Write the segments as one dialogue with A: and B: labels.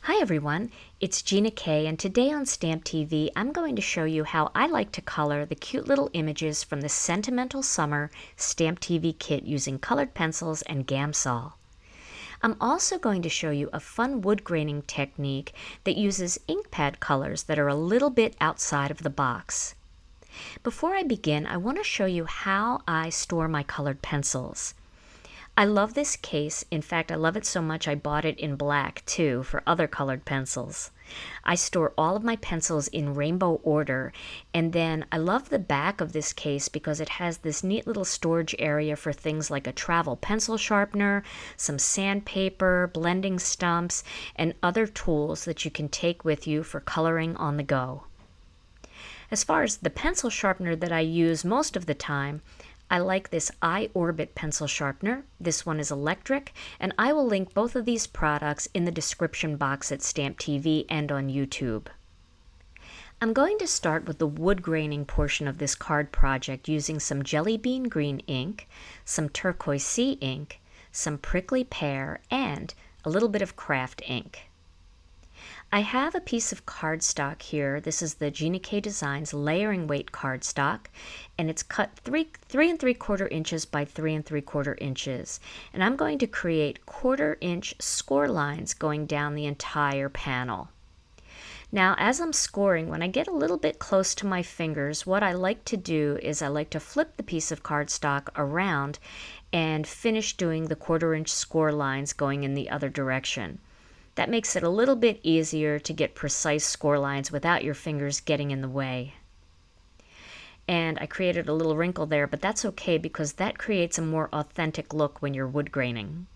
A: Hi everyone, it's Gina K, and today on Stamp TV I'm going to show you how I like to color the cute little images from the Sentimental Summer Stamp TV kit using colored pencils and Gamsol. I'm also going to show you a fun wood graining technique that uses ink pad colors that are a little bit outside of the box. Before I begin, I want to show you how I store my colored pencils. I love this case. In fact, I love it so much I bought it in black too for other colored pencils. I store all of my pencils in rainbow order, and then I love the back of this case because it has this neat little storage area for things like a travel pencil sharpener, some sandpaper, blending stumps, and other tools that you can take with you for coloring on the go. As far as the pencil sharpener that I use most of the time, I like this iOrbit pencil sharpener. This one is electric, and I will link both of these products in the description box at Stamp TV and on YouTube. I'm going to start with the wood graining portion of this card project using some jelly bean green ink, some turquoise sea ink, some prickly pear, and a little bit of Kraft ink. I have a piece of cardstock here. This is the Gina K Designs layering weight cardstock, and it's cut 3 3/4 inches by 3 3/4 inches. And I'm going to create 1/4 inch score lines going down the entire panel. Now, as I'm scoring, when I get a little bit close to my fingers, what I like to do is I like to flip the piece of cardstock around and finish doing the 1/4 inch score lines going in the other direction. That makes it a little bit easier to get precise score lines without your fingers getting in the way. And I created a little wrinkle there, but that's okay because that creates a more authentic look when you're wood graining.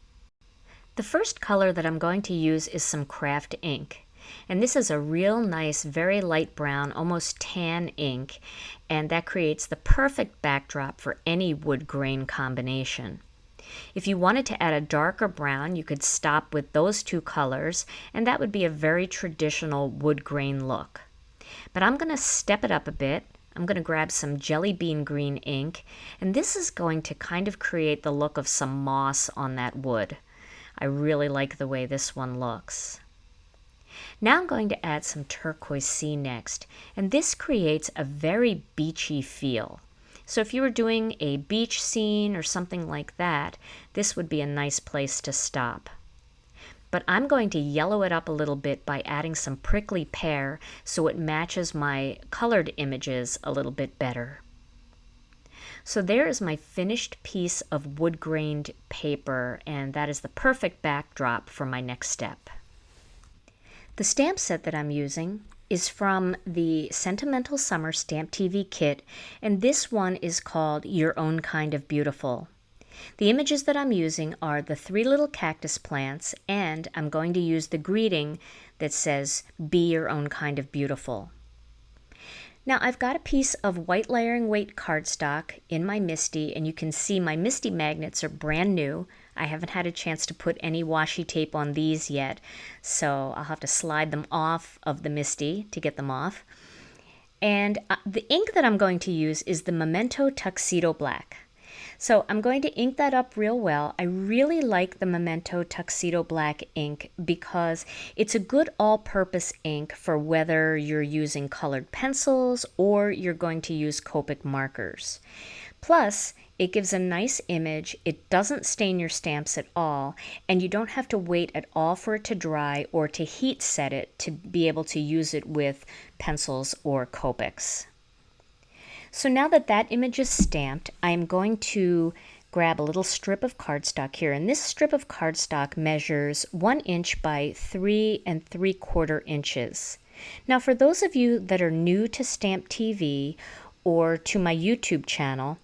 A: The first color that I'm going to use is some Kraft ink. And this is a real nice, very light brown, almost tan ink, and that creates the perfect backdrop for any wood grain combination. If you wanted to add a darker brown, you could stop with those two colors, and that would be a very traditional wood grain look. But I'm going to step it up a bit. I'm going to grab some jelly bean green ink, and this is going to kind of create the look of some moss on that wood. I really like the way this one looks. Now I'm going to add some turquoise sea next, and this creates a very beachy feel. So if you were doing a beach scene or something like that, this would be a nice place to stop. But I'm going to yellow it up a little bit by adding some prickly pear so it matches my colored images a little bit better. So there is my finished piece of wood grained paper, and that is the perfect backdrop for my next step. The stamp set that I'm using is from the Sentimental Summer Stamp TV kit, and this one is called Your Own Kind of Beautiful. The images that I'm using are the 3 little cactus plants, and I'm going to use the greeting that says, "Be your own kind of beautiful." Now I've got a piece of white layering weight cardstock in my MISTI, and you can see my MISTI magnets are brand new. I haven't had a chance to put any washi tape on these yet, so I'll have to slide them off of the MISTI to get them off. And the ink that I'm going to use is the Memento Tuxedo Black. So I'm going to ink that up real well. I really like the Memento Tuxedo Black ink because it's a good all-purpose ink for whether you're using colored pencils or you're going to use Copic markers. Plus, it gives a nice image, it doesn't stain your stamps at all, and you don't have to wait at all for it to dry or to heat set it to be able to use it with pencils or Copics. So now that that image is stamped, I am going to grab a little strip of cardstock here, and this strip of cardstock measures 1 inch by 3 3/4 inches. Now for those of you that are new to Stamp TV or to my YouTube channel,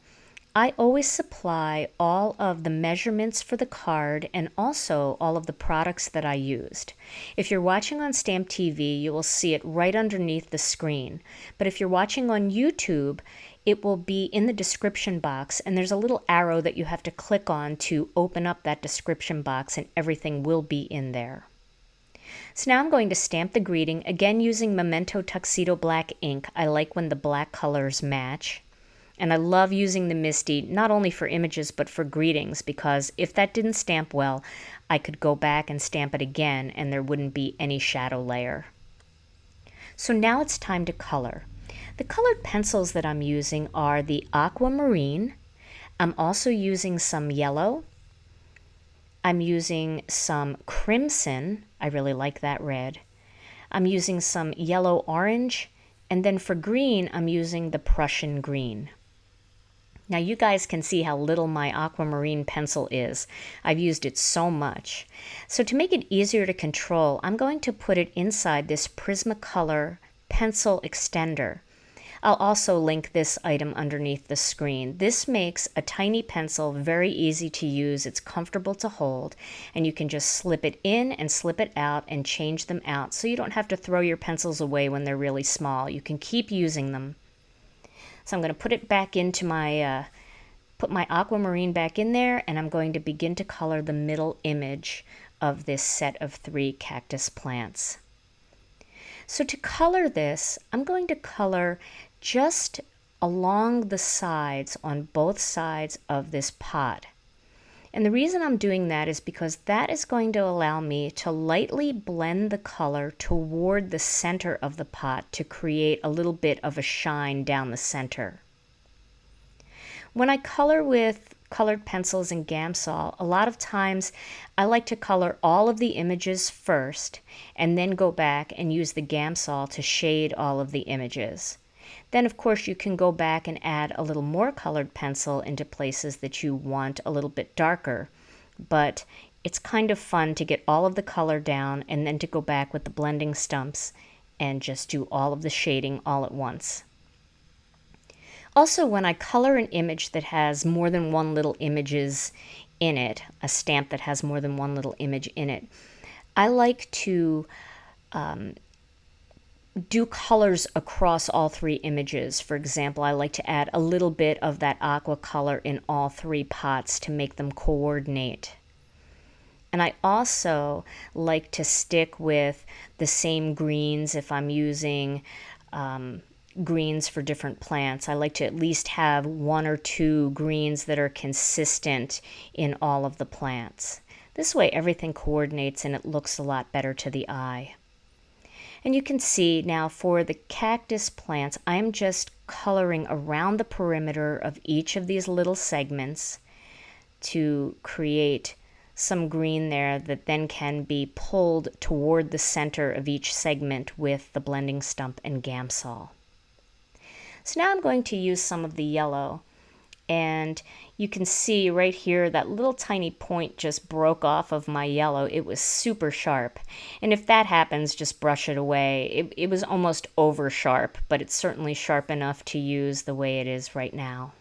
A: I always supply all of the measurements for the card and also all of the products that I used. If you're watching on Stamp TV, you will see it right underneath the screen. But if you're watching on YouTube, it will be in the description box, and there's a little arrow that you have to click on to open up that description box, and everything will be in there. So now I'm going to stamp the greeting, again using Memento Tuxedo Black ink. I like when the black colors match. And I love using the MISTI not only for images but for greetings, because if that didn't stamp well, I could go back and stamp it again and there wouldn't be any shadow layer. So now it's time to color. The colored pencils that I'm using are the Aquamarine. I'm also using some yellow. I'm using some crimson. I really like that red. I'm using some yellow orange. And then for green, I'm using the Prussian green. Now you guys can see how little my Aquamarine pencil is. I've used it so much. So to make it easier to control, I'm going to put it inside this Prismacolor pencil extender. I'll also link this item underneath the screen. This makes a tiny pencil very easy to use. It's comfortable to hold, and you can just slip it in and slip it out and change them out, so you don't have to throw your pencils away when they're really small. You can keep using them. So I'm going to put it back into my, put my Aquamarine back in there, and I'm going to begin to color the middle image of this set of 3 cactus plants. So to color this, I'm going to color just along the sides, on both sides of this pot. And the reason I'm doing that is because that is going to allow me to lightly blend the color toward the center of the pot to create a little bit of a shine down the center. When I color with colored pencils and Gamsol, a lot of times I like to color all of the images first and then go back and use the Gamsol to shade all of the images. Then of course you can go back and add a little more colored pencil into places that you want a little bit darker, but it's kind of fun to get all of the color down and then to go back with the blending stumps and just do all of the shading all at once. Also, when I color an image that has more than one little images in it, a stamp that has more than one little image in it, I like to do colors across all 3 images. For example, I like to add a little bit of that aqua color in all 3 pots to make them coordinate. And I also like to stick with the same greens if I'm using greens for different plants. I like to at least have 1 or 2 greens that are consistent in all of the plants. This way everything coordinates and it looks a lot better to the eye. And you can see now for the cactus plants, I'm just coloring around the perimeter of each of these little segments to create some green there that then can be pulled toward the center of each segment with the blending stump and Gamsol. So now I'm going to use some of the yellow, and you can see right here that little tiny point just broke off of my yellow. It was super sharp, and if that happens, just brush it away. It was almost over sharp, but it's certainly sharp enough to use the way it is right now.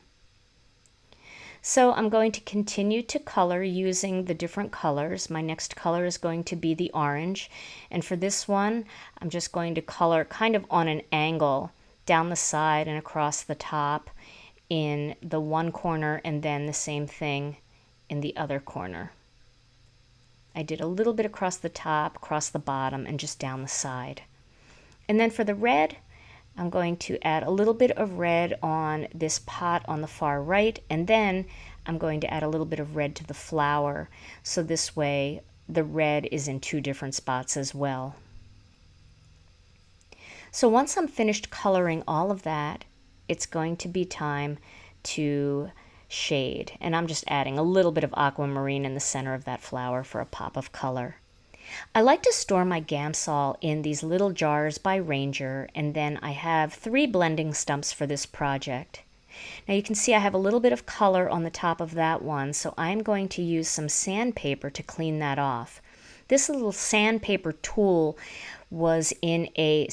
A: So I'm going to continue to color using the different colors. My next color is going to be the orange, and for this one I'm just going to color kind of on an angle down the side and across the top in the one corner, and then the same thing in the other corner. I did a little bit across the top, across the bottom, and just down the side. And then for the red, I'm going to add a little bit of red on this pot on the far right, and then I'm going to add a little bit of red to the flower, so this way the red is in 2 different spots as well. So once I'm finished coloring all of that, it's going to be time to shade. And I'm just adding a little bit of aquamarine in the center of that flower for a pop of color. I like to store my Gamsol in these little jars by Ranger, and then I have 3 blending stumps for this project. Now you can see I have a little bit of color on the top of that one, so I'm going to use some sandpaper to clean that off. This little sandpaper tool was in a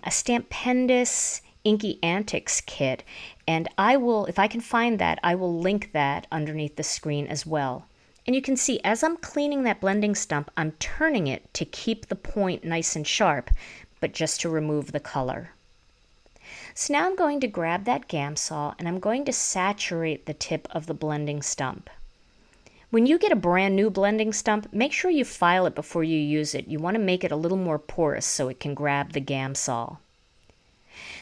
A: Stampendous Inky Antics kit, and I will, if I can find that, I will link that underneath the screen as well. And you can see as I'm cleaning that blending stump, I'm turning it to keep the point nice and sharp, but just to remove the color. So now I'm going to grab that Gamsol and I'm going to saturate the tip of the blending stump. When you get a brand new blending stump, make sure you file it before you use it. You want to make it a little more porous so it can grab the Gamsol.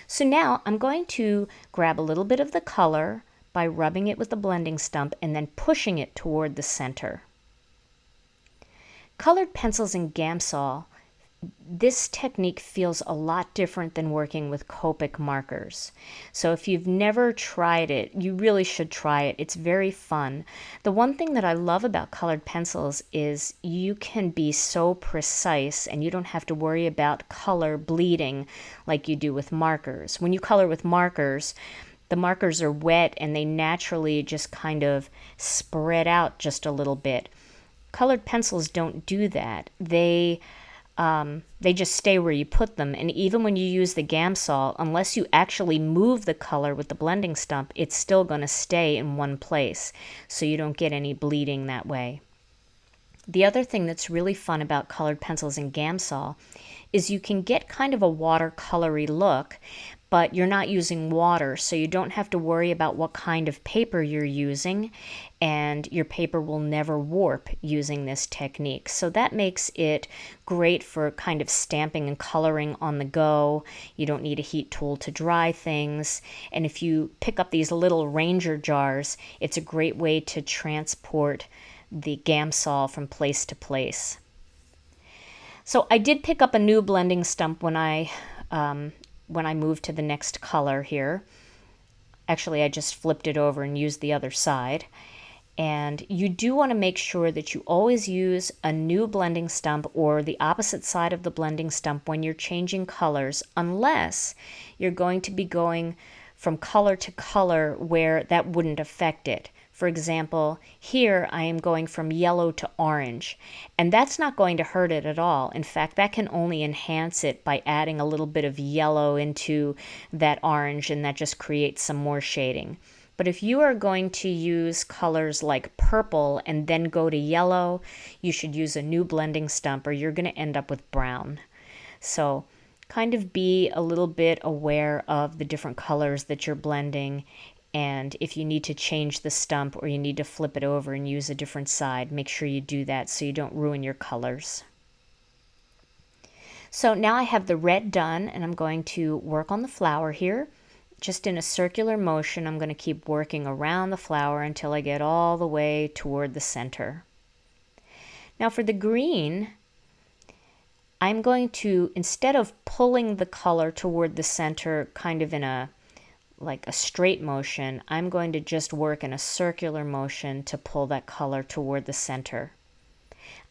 A: So now I'm going to grab a little bit of the color by rubbing it with the blending stump and then pushing it toward the center. Colored pencils in Gamsol, this technique feels a lot different than working with Copic markers. So if you've never tried it, you really should try it. It's very fun. The one thing that I love about colored pencils is you can be so precise and you don't have to worry about color bleeding like you do with markers. When you color with markers, the markers are wet and they naturally just kind of spread out just a little bit. Colored pencils don't do that. They just stay where you put them, and even when you use the Gamsol, unless you actually move the color with the blending stump, it's still going to stay in one place, so you don't get any bleeding that way. The other thing that's really fun about colored pencils in Gamsol is you can get kind of a watercolory look, but you're not using water, so you don't have to worry about what kind of paper you're using, and your paper will never warp using this technique. So that makes it great for kind of stamping and coloring on the go. You don't need a heat tool to dry things, and if you pick up these little Ranger jars, it's a great way to transport the Gamsol from place to place. So I did pick up a new blending stump when I moved to the next color here. Actually, I just flipped it over and used the other side. And you do want to make sure that you always use a new blending stump or the opposite side of the blending stump when you're changing colors, unless you're going to be going from color to color where that wouldn't affect it. For example, here I am going from yellow to orange, and that's not going to hurt it at all. In fact, that can only enhance it by adding a little bit of yellow into that orange, and that just creates some more shading. But if you are going to use colors like purple and then go to yellow, you should use a new blending stump or you're going to end up with brown. So kind of be a little bit aware of the different colors that you're blending. And if you need to change the stump or you need to flip it over and use a different side, make sure you do that so you don't ruin your colors. So now I have the red done, and I'm going to work on the flower here. Just in a circular motion, I'm going to keep working around the flower until I get all the way toward the center. Now for the green, I'm going to, instead of pulling the color toward the center kind of in a straight motion, I'm going to just work in a circular motion to pull that color toward the center.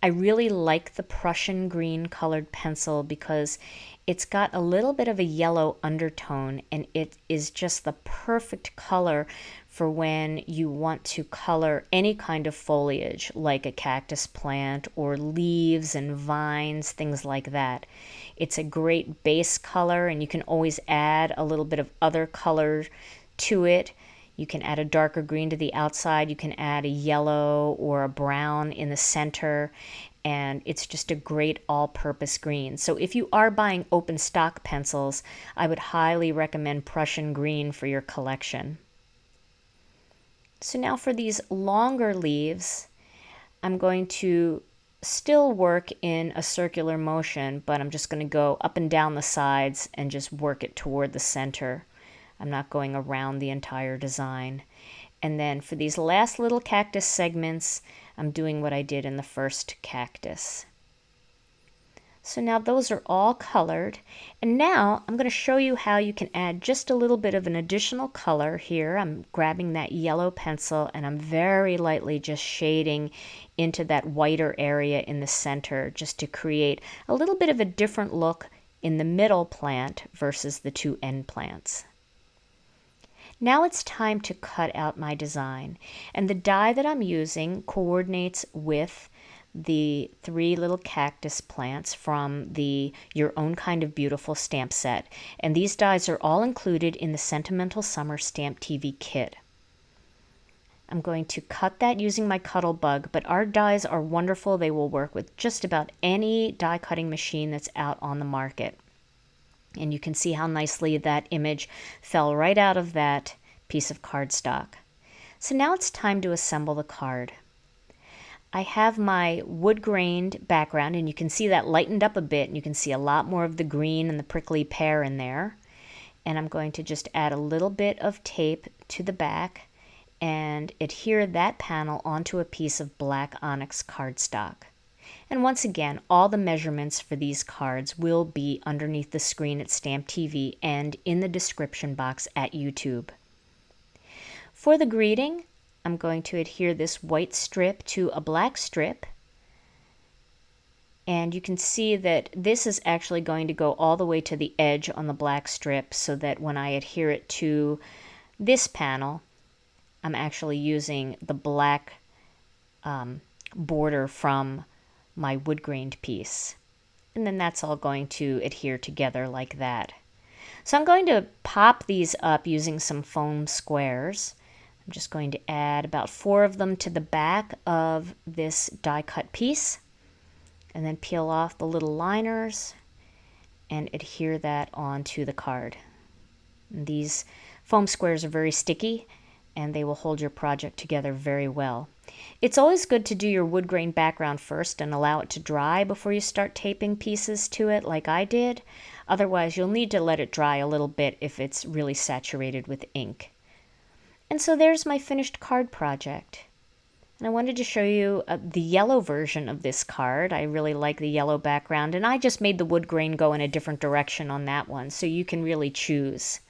A: I really like the Prussian green colored pencil because it's got a little bit of a yellow undertone, and it is just the perfect color for when you want to color any kind of foliage, like a cactus plant or leaves and vines, things like that. It's a great base color, and you can always add a little bit of other color to it. You can add a darker green to the outside. You can add a yellow or a brown in the center, and it's just a great all-purpose green. So if you are buying open stock pencils, I would highly recommend Prussian green for your collection. So now for these longer leaves, I'm going to still work in a circular motion, but I'm just going to go up and down the sides and just work it toward the center. I'm not going around the entire design. And then for these last little cactus segments, I'm doing what I did in the first cactus. So now those are all colored, and now I'm going to show you how you can add just a little bit of an additional color here. I'm grabbing that yellow pencil and I'm very lightly just shading into that whiter area in the center just to create a little bit of a different look in the middle plant versus the two end plants. Now it's time to cut out my design, and the die that I'm using coordinates with the 3 little cactus plants from the Your Own Kind of Beautiful stamp set, and these dies are all included in the Sentimental Summer Stamp TV kit. I'm going to cut that using my Cuttle Bug, but our dies are wonderful. They will work with just about any die cutting machine that's out on the market. And you can see how nicely that image fell right out of that piece of cardstock. So now it's time to assemble the card. I have my wood-grained background, and you can see that lightened up a bit, and you can see a lot more of the green and the prickly pear in there. And I'm going to just add a little bit of tape to the back and adhere that panel onto a piece of black onyx cardstock. And once again, all the measurements for these cards will be underneath the screen at Stamp TV and in the description box at YouTube. For the greeting, I'm going to adhere this white strip to a black strip. And you can see that this is actually going to go all the way to the edge on the black strip, so that when I adhere it to this panel, I'm actually using the black border from my wood-grained piece. And then that's all going to adhere together like that. So I'm going to pop these up using some foam squares. I'm just going to add about 4 of them to the back of this die-cut piece, and then peel off the little liners and adhere that onto the card. And these foam squares are very sticky, and they will hold your project together very well. It's always good to do your wood grain background first and allow it to dry before you start taping pieces to it like I did. Otherwise, you'll need to let it dry a little bit if it's really saturated with ink. And so there's my finished card project. And I wanted to show you the yellow version of this card. I really like the yellow background, and I just made the wood grain go in a different direction on that one, so you can really choose.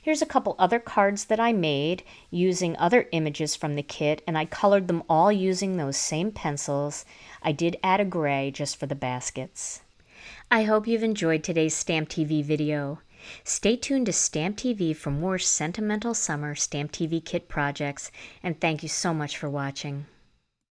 A: Here's a couple other cards that I made using other images from the kit, and I colored them all using those same pencils. I did add a gray just for the baskets. I hope you've enjoyed today's Stamp TV video. Stay tuned to Stamp TV for more Sentimental Summer Stamp TV kit projects, and thank you so much for watching.